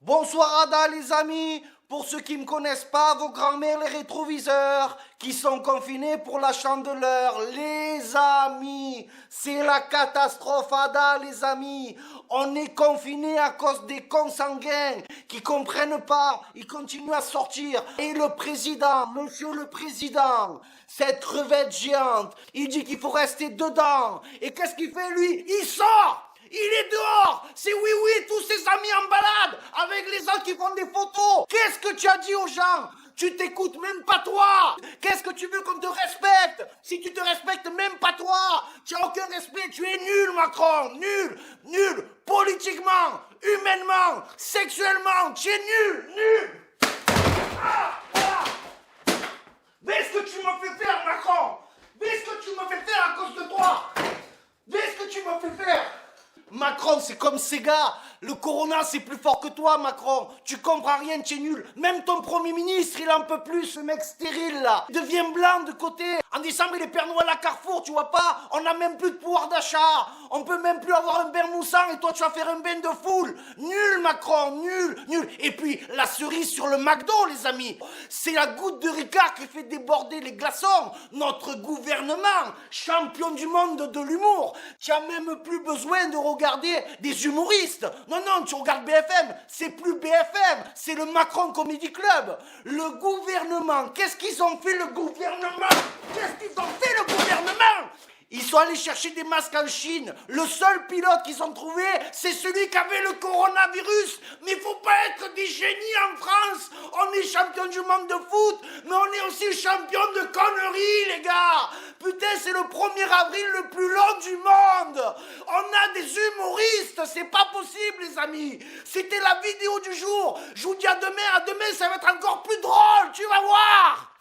Bonsoir Ada les amis. Pour ceux qui ne me connaissent pas, vos grands-mères les rétroviseurs qui sont confinés pour la chandeleur. Les amis, c'est la catastrophe Ada les amis. On est confinés à cause des consanguins qui comprennent pas. Ils continuent à sortir. Et le président, monsieur le président, cette crevette géante, il dit qu'il faut rester dedans. Et qu'est-ce qu'il fait lui? Il sort. Il est dehors. C'est oui, tous ses amis en balade avec les autres qui font des photos. Qu'est-ce que tu as dit aux gens? Tu t'écoutes même pas toi. Qu'est-ce que tu veux qu'on te respecte? Si tu te respectes même pas toi, tu n'as aucun respect, tu es nul Macron, nul, politiquement, humainement, sexuellement, tu es nul. Qu'est-ce que tu m'as fait faire Macron? Qu'est-ce que tu m'as fait faire à cause de toi? Qu'est-ce que tu m'as fait faire? Macron, c'est comme Sega. Le corona, c'est plus fort que toi, Macron. Tu comprends rien, tu es nul. Même ton premier ministre, il en peut plus, ce mec stérile, là. Il devient blanc de côté. En décembre, il est Père Noël à Carrefour, tu vois pas? On n'a même plus de pouvoir d'achat. On peut même plus avoir un bain moussant et toi, tu vas faire un bain de foule. Nul, Macron, nul. Et puis, la cerise sur le McDo, les amis. C'est la goutte de Ricard qui fait déborder les glaçons. Notre gouvernement, champion du monde de l'humour. Tu n'as même plus besoin de regarder des humoristes. Non, tu regardes BFM, c'est plus BFM, c'est le Macron Comedy Club. Le gouvernement, qu'est-ce qu'ils ont fait le gouvernement? Ils sont allés chercher des masques en Chine. Le seul pilote qu'ils ont trouvé, c'est celui qui avait le coronavirus. Mais il faut pas être des génies en France. On est champion du monde de foot, mais on est aussi champion de conneries, les gars. Putain, c'est le 1er avril le plus long du monde. On a des humoristes, c'est pas possible, les amis. C'était la vidéo du jour. Je vous dis à demain ça va être encore plus drôle, tu vas voir.